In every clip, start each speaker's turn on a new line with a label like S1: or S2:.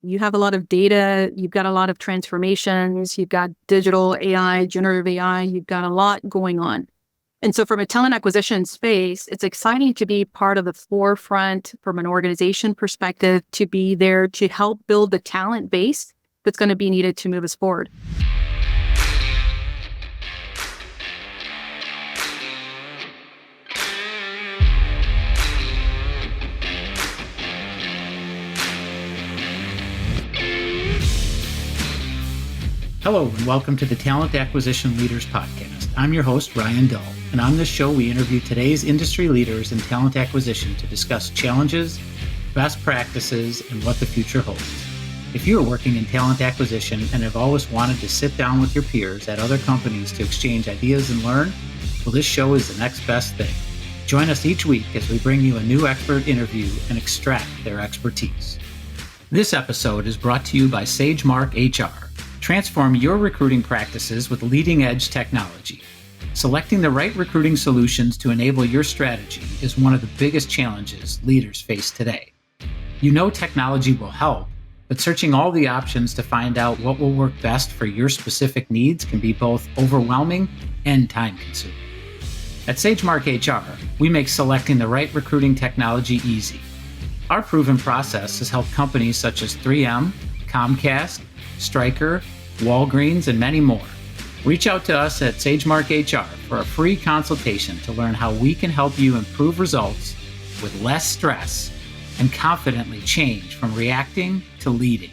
S1: You have a lot of data, you've got a lot of transformations, you've got digital AI, generative AI, you've got a lot going on. And so from a talent acquisition space, it's exciting to be part of the forefront from an organization perspective, to be there to help build the talent base that's going to be needed to move us forward.
S2: Hello, and welcome to the Talent Acquisition Leaders Podcast. I'm your host, Ryan Dull, and on this show, we interview today's industry leaders in talent acquisition to discuss challenges, best practices, and what the future holds. If you are working in talent acquisition and have always wanted to sit down with your peers at other companies to exchange ideas and learn, well, this show is the next best thing. Join us each week as we bring you a new expert interview and extract their expertise. This episode is brought to you by SageMark HR. Transform your recruiting practices with leading-edge technology. Selecting the right recruiting solutions to enable your strategy is one of the biggest challenges leaders face today. You know technology will help, but searching all the options to find out what will work best for your specific needs can be both overwhelming and time-consuming. At SageMark HR, we make selecting the right recruiting technology easy. Our proven process has helped companies such as 3M, Comcast, Stryker, Walgreens, and many more. Reach out to us at SageMark HR for a free consultation to learn how we can help you improve results with less stress and confidently change from reacting to leading.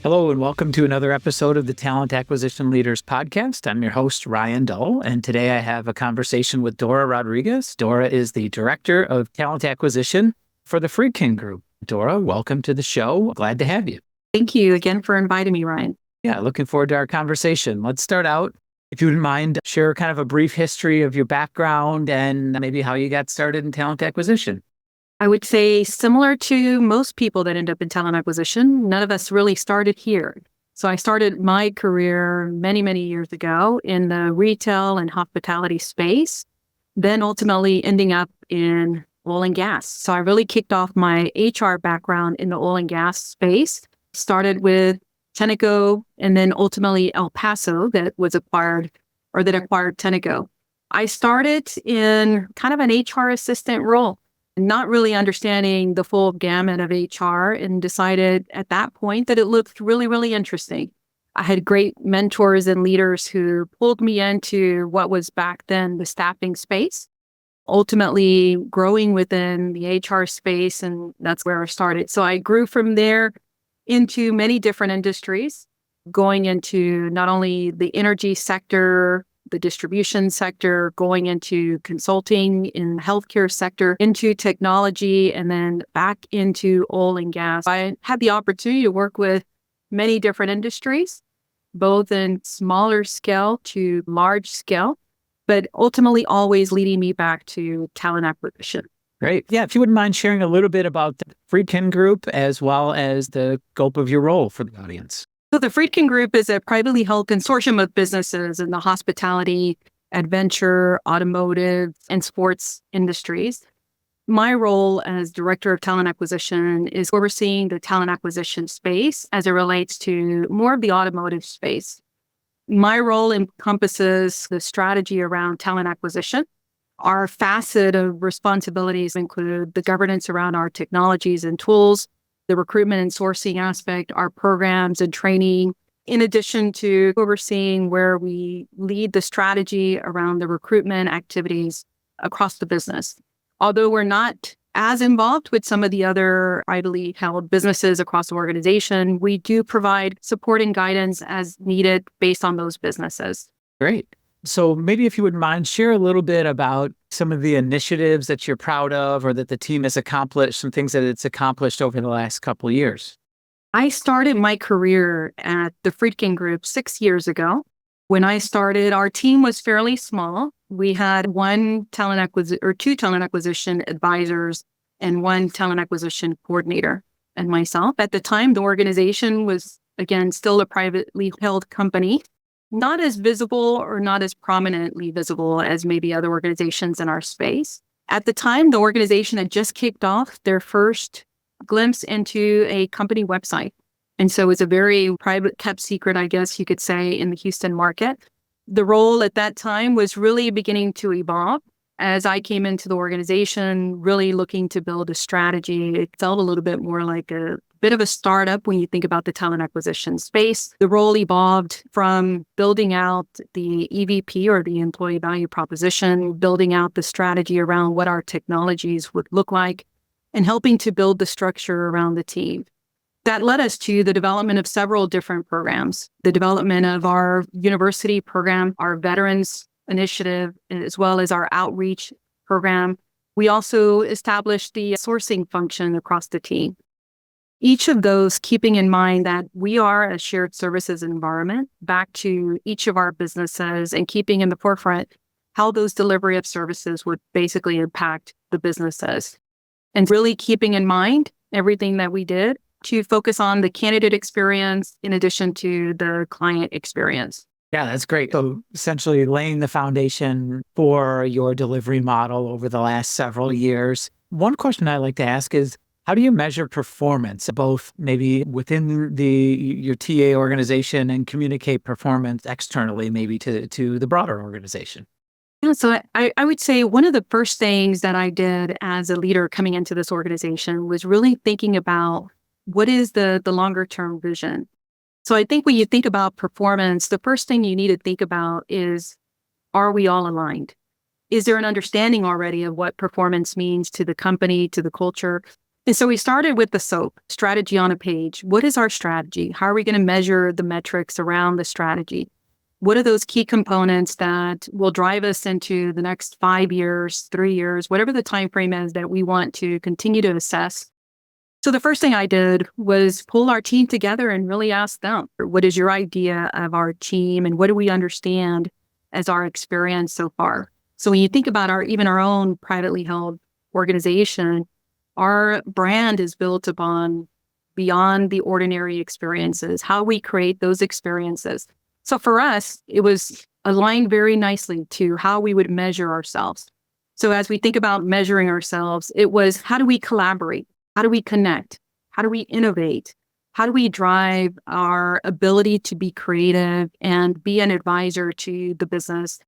S3: Hello, and welcome to another episode of the Talent Acquisition Leaders Podcast. I'm your host, Ryan Dull, and today I have a conversation with Dora Rodriguez. Dora is the Director of Talent Acquisition for the Friedkin Group. Dora, welcome to the show. Glad to have you.
S1: Thank you again for inviting me, Ryan.
S3: Yeah, looking forward to our conversation. Let's start out, if you wouldn't mind, share kind of a brief history of your background and maybe how you got started in talent acquisition.
S1: I would say similar to most people that end up in talent acquisition, none of us really started here. So I started my career many, many years ago in the retail and hospitality space, then ultimately ending up in oil and gas. So I really kicked off my HR background in the oil and gas space, started with Tenneco, and then ultimately El Paso that acquired Tenneco. I started in kind of an HR assistant role, not really understanding the full gamut of HR, and decided at that point that it looked really, really interesting. I had great mentors and leaders who pulled me into what was back then the staffing space, ultimately growing within the HR space, and that's where I started. So I grew from there into many different industries, going into not only the energy sector, the distribution sector, going into consulting in the healthcare sector, into technology, and then back into oil and gas. I had the opportunity to work with many different industries, both in smaller scale to large scale, but ultimately always leading me back to talent acquisition.
S3: Great. Yeah, if you wouldn't mind sharing a little bit about the Friedkin Group as well as the scope of your role for the audience.
S1: So the Friedkin Group is a privately held consortium of businesses in the hospitality, adventure, automotive, and sports industries. My role as Director of Talent Acquisition is overseeing the talent acquisition space as it relates to more of the automotive space. My role encompasses the strategy around talent acquisition. Our facet of responsibilities include the governance around our technologies and tools, the recruitment and sourcing aspect, our programs and training, in addition to overseeing where we lead the strategy around the recruitment activities across the business. Although we're not as involved with some of the other privately held businesses across the organization, we do provide support and guidance as needed based on those businesses.
S3: Great. So maybe if you wouldn't mind, share a little bit about some of the initiatives that you're proud of or that the team has accomplished, some things that it's accomplished over the last couple of years.
S1: I started my career at the Friedkin Group 6 years ago. When I started, our team was fairly small. We had two talent acquisition advisors and one talent acquisition coordinator and myself. At the time, the organization was, again, still a privately held company. Not as visible or not as prominently visible as maybe other organizations in our space. At the time, the organization had just kicked off their first glimpse into a company website. And so it's a very private, kept secret, I guess you could say, in the Houston market. The role at that time was really beginning to evolve. As I came into the organization, really looking to build a strategy, it felt a little bit more like a bit of a startup when you think about the talent acquisition space. The role evolved from building out the EVP or the employee value proposition, building out the strategy around what our technologies would look like, and helping to build the structure around the team. That led us to the development of several different programs, the development of our university program, our veterans initiative, as well as our outreach program. We also established the sourcing function across the team. Each of those keeping in mind that we are a shared services environment back to each of our businesses and keeping in the forefront how those delivery of services would basically impact the businesses. And really keeping in mind everything that we did to focus on the candidate experience in addition to the client experience.
S3: Yeah, that's great. So essentially laying the foundation for your delivery model over the last several years. One question I like to ask is, how do you measure performance, both maybe within your TA organization and communicate performance externally, maybe to the broader organization?
S1: So I would say one of the first things that I did as a leader coming into this organization was really thinking about what is the longer term vision. So I think when you think about performance, the first thing you need to think about is, are we all aligned? Is there an understanding already of what performance means to the company, to the culture? And so we started with the SOAP, strategy on a page. What is our strategy? How are we going to measure the metrics around the strategy? What are those key components that will drive us into the next 5 years, 3 years, whatever the time frame is that we want to continue to assess? So the first thing I did was pull our team together and really ask them, what is your idea of our team and what do we understand as our experience so far? So when you think about even our own privately held organization, our brand is built upon beyond the ordinary experiences, how we create those experiences. So for us, it was aligned very nicely to how we would measure ourselves. So as we think about measuring ourselves, it was, how do we collaborate? How do we connect? How do we innovate? How do we drive our ability to be creative and be an advisor to the business?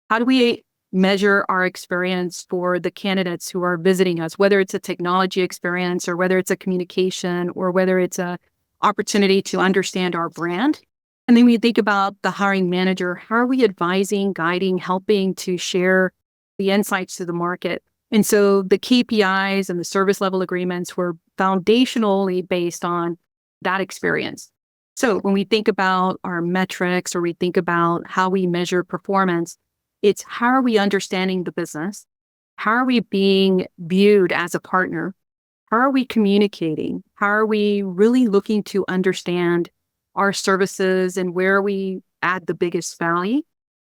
S1: How do we measure our experience for the candidates who are visiting us, whether it's a technology experience or whether it's a communication or whether it's a opportunity to understand our brand? And then we think about the hiring manager. How are we advising, guiding, helping to share the insights to the market? And so the KPIs and the service level agreements were foundationally based on that experience. So when we think about our metrics or we think about how we measure performance, it's how are we understanding the business? How are we being viewed as a partner? How are we communicating? How are we really looking to understand our services and where we add the biggest value?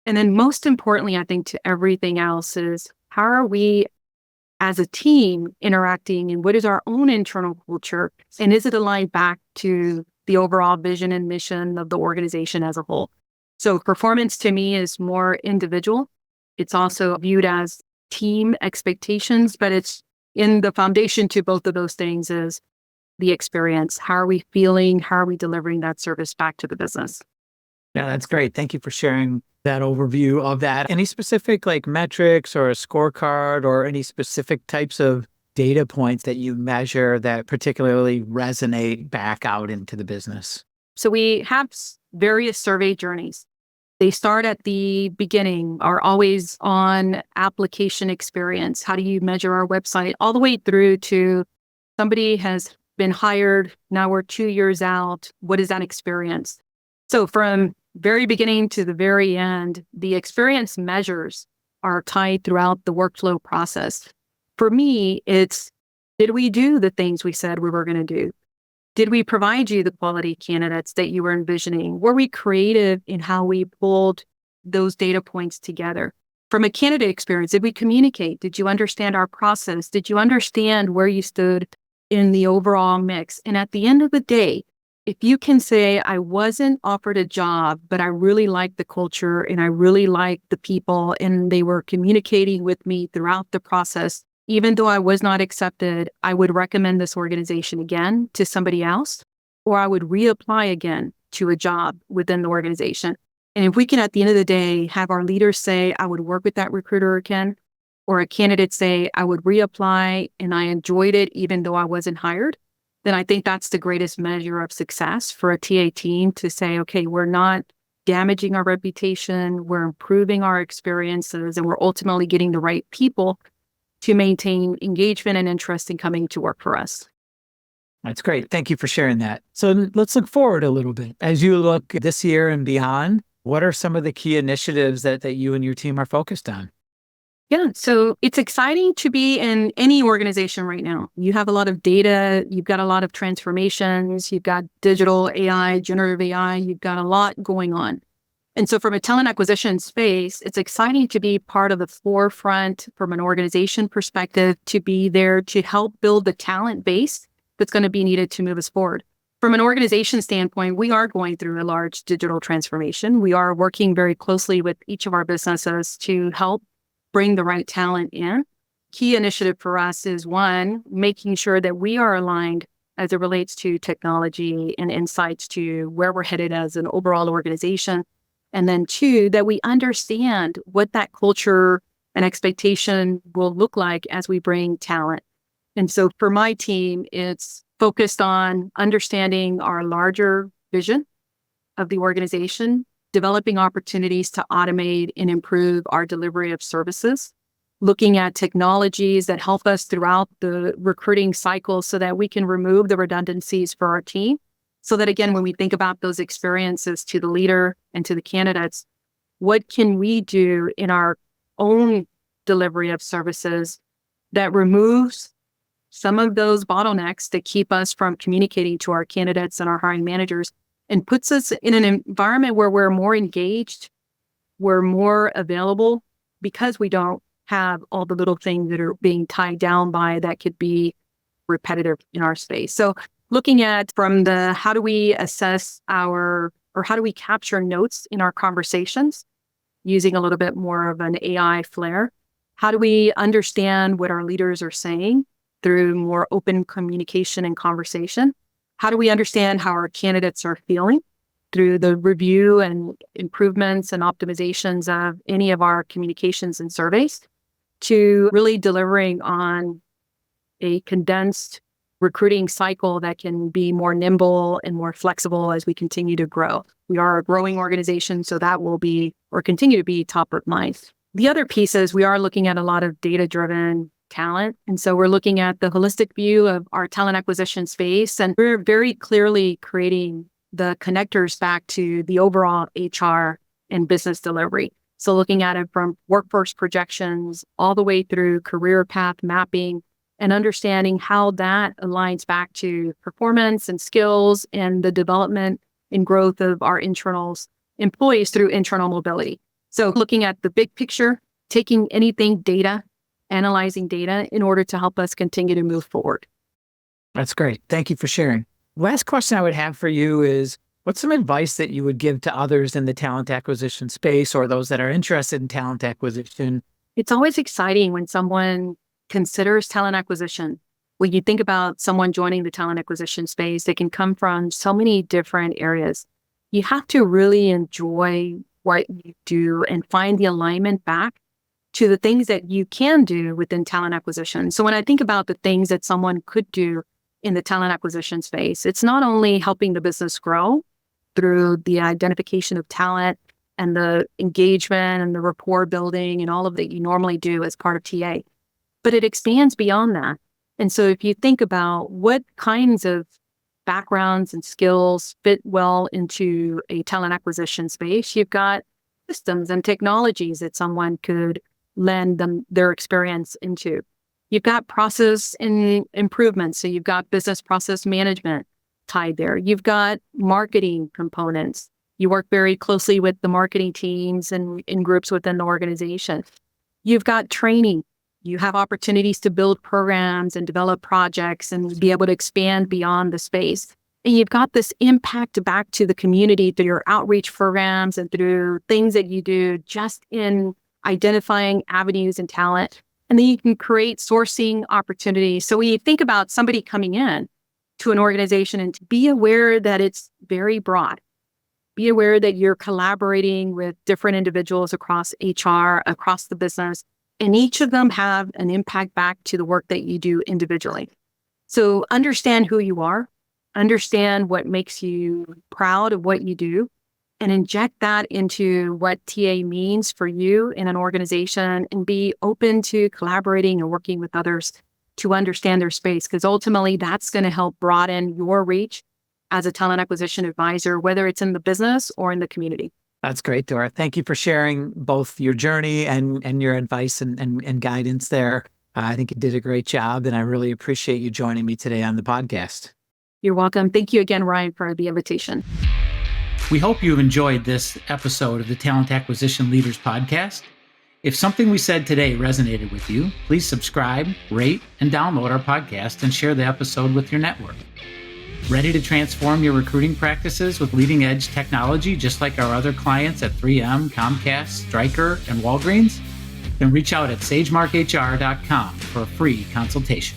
S1: And then most importantly, I think to everything else is, how are we as a team interacting and what is our own internal culture? And is it aligned back to the overall vision and mission of the organization as a whole? So performance to me is more individual. It's also viewed as team expectations, but it's in the foundation to both of those things is the experience. How are we feeling? How are we delivering that service back to the business?
S3: Yeah, that's great. Thank you for sharing that overview of that. Any specific metrics or a scorecard or any specific types of data points that you measure that particularly resonate back out into the business?
S1: So we have various survey journeys. They start at the beginning, our always on application experience. How do you measure our website? All the way through to somebody has been hired. Now we're 2 years out. What is that experience? So from very beginning to the very end, the experience measures are tied throughout the workflow process. For me, it's, did we do the things we said we were going to do? Did we provide you the quality candidates that you were envisioning? Were we creative in how we pulled those data points together? From a candidate experience, did we communicate? Did you understand our process? Did you understand where you stood in the overall mix? And at the end of the day, if you can say, I wasn't offered a job, but I really liked the culture and I really liked the people and they were communicating with me throughout the process, even though I was not accepted, I would recommend this organization again to somebody else. or I would reapply again to a job within the organization. And if we can, at the end of the day, have our leaders say, I would work with that recruiter again, or a candidate say, I would reapply and I enjoyed it even though I wasn't hired, then I think that's the greatest measure of success for a TA team to say, okay, we're not damaging our reputation, we're improving our experiences, and we're ultimately getting the right people to maintain engagement and interest in coming to work for us.
S3: That's great. Thank you for sharing that. So let's look forward a little bit. As you look this year and beyond, what are some of the key initiatives that you and your team are focused on?
S1: Yeah, so it's exciting to be in any organization right now. You have a lot of data, you've got a lot of transformations, you've got digital AI, generative AI, you've got a lot going on. And so from a talent acquisition space, it's exciting to be part of the forefront from an organization perspective, to be there to help build the talent base that's going to be needed to move us forward. From an organization standpoint, we are going through a large digital transformation. We are working very closely with each of our businesses to help bring the right talent in. Key initiative for us is, one, making sure that we are aligned as it relates to technology and insights to where we're headed as an overall organization. And then two, that we understand what that culture and expectation will look like as we bring talent. And so for my team, it's focused on understanding our larger vision of the organization, developing opportunities to automate and improve our delivery of services, looking at technologies that help us throughout the recruiting cycle so that we can remove the redundancies for our team. So that, again, when we think about those experiences to the leader and to the candidates, what can we do in our own delivery of services that removes some of those bottlenecks that keep us from communicating to our candidates and our hiring managers, and puts us in an environment where we're more engaged, we're more available, because we don't have all the little things that are being tied down by that could be repetitive in our space. So looking at from the how do we assess or how do we capture notes in our conversations using a little bit more of an AI flair? How do we understand what our leaders are saying through more open communication and conversation? How do we understand how our candidates are feeling through the review and improvements and optimizations of any of our communications and surveys, to really delivering on a condensed recruiting cycle that can be more nimble and more flexible as we continue to grow. We are a growing organization, so that will be or continue to be top of mind. The other piece is we are looking at a lot of data-driven talent. And so we're looking at the holistic view of our talent acquisition space, and we're very clearly creating the connectors back to the overall HR and business delivery. So looking at it from workforce projections all the way through career path mapping, and understanding how that aligns back to performance and skills and the development and growth of our internal employees through internal mobility. So looking at the big picture, taking anything data, analyzing data in order to help us continue to move forward.
S3: That's great. Thank you for sharing. Last question I would have for you is, what's some advice that you would give to others in the talent acquisition space, or those that are interested in talent acquisition?
S1: It's always exciting when someone considers talent acquisition. When you think about someone joining the talent acquisition space, they can come from so many different areas. You have to really enjoy what you do and find the alignment back to the things that you can do within talent acquisition. So when I think about the things that someone could do in the talent acquisition space, it's not only helping the business grow through the identification of talent and the engagement and the rapport building and all of that you normally do as part of TA, but it expands beyond that. And so if you think about what kinds of backgrounds and skills fit well into a talent acquisition space, you've got systems and technologies that someone could lend them their experience into. You've got process and improvements. So you've got business process management tied there. You've got marketing components. You work very closely with the marketing teams and in groups within the organization. You've got training. You have opportunities to build programs and develop projects and be able to expand beyond the space. And you've got this impact back to the community through your outreach programs and through things that you do just in identifying avenues and talent. And then you can create sourcing opportunities. So when you think about somebody coming in, to an organization, and to be aware that it's very broad. Be aware that you're collaborating with different individuals across HR, across the business, and each of them have an impact back to the work that you do individually. So understand who you are, understand what makes you proud of what you do, and inject that into what TA means for you in an organization, and be open to collaborating and working with others to understand their space, because ultimately that's going to help broaden your reach as a talent acquisition advisor, whether it's in the business or in the community.
S3: That's great, Dora. Thank you for sharing both your journey and your advice and guidance there. I think you did a great job, and I really appreciate you joining me today on the podcast.
S1: You're welcome. Thank you again, Ryan, for the invitation.
S2: We hope you've enjoyed this episode of the Talent Acquisition Leaders Podcast. If something we said today resonated with you, please subscribe, rate, and download our podcast and share the episode with your network. Ready to transform your recruiting practices with leading-edge technology, just like our other clients at 3M, Comcast, Stryker, and Walgreens? Then reach out at sagemarkhr.com for a free consultation.